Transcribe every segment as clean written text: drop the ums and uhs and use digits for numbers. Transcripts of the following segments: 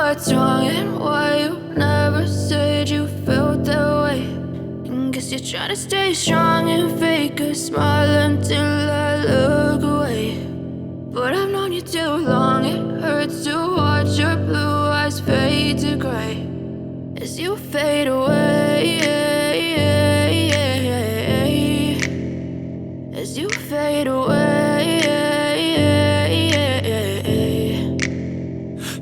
what's wrong and why you never said you felt that way. And guess you're trying to stay strong and fake a smile until I look away. But I've known you too long, it hurts to watch your blue eyes fade to gray. as you fade away, as you fade away.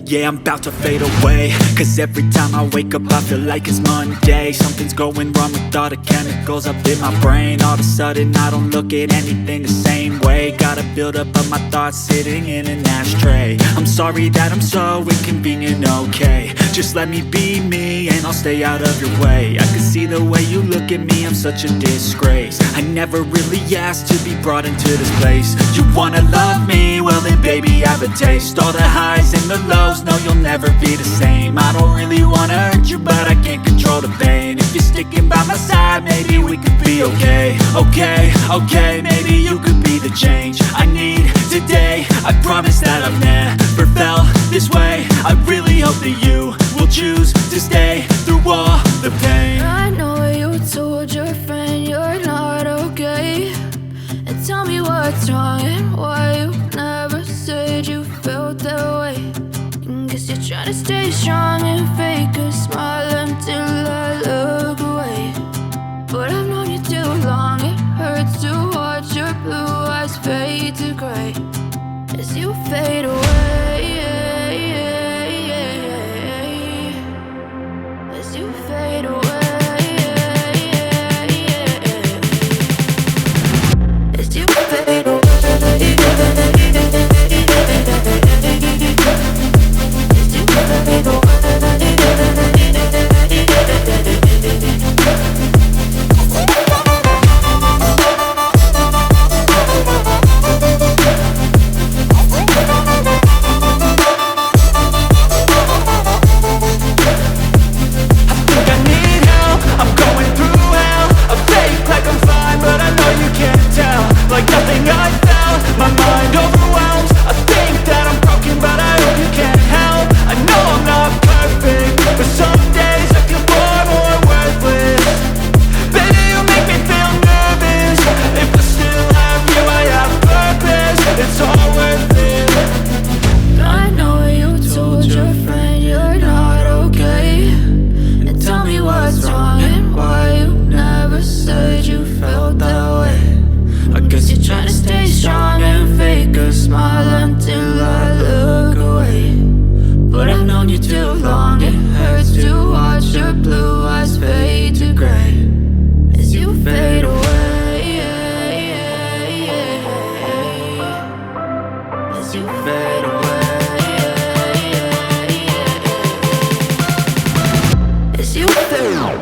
Yeah, I'm about to fade away, cause every time I wake up I feel like it's Monday. Something's going wrong with all the chemicals up in my brain. All of a sudden I don't look at anything the same way. Gotta build up of my thoughts sitting in an ashtray. I'm sorry that I'm so inconvenient, okay. Just let me be me and I'll stay out of your way. I can see the way you look at me, I'm such a disgrace. I never really asked to be brought into this place. You wanna love me? Well then baby I have a taste. All the highs and the lows, no you'll never be the same. I don't really wanna hurt you but I can't control the pain. If you're sticking by my side maybe we could be okay. Okay, maybe you could be the change I need today. I promise that I've never felt this way. I really hope that you will choose to stay through all the pain. I know you told your friend you're not okay, and tell me what's wrong and why you never said you felt that way. And guess you're trying to stay strong and fake a smile until I look away. But I've known you too long, it hurts to watch your blue eyes fade to gray as you fade away, as you fade away, as you fade away, as you fade away. Like nothing I felt, my mind overwhelmed. I think that I'm broken but I hope you can't help. I know I'm not perfect, but some days I feel far more worthless. Baby, you make me feel nervous. If I still have you, I have purpose. It's all worth it. I know you told your friend you're not okay, and tell me what's wrong and why you never said you felt that way. I guess you're trying to stay strong and fake a smile until I look away. But I've known you too long, it hurts to watch your blue eyes fade to gray as you fade away, as you fade away, as you fade away.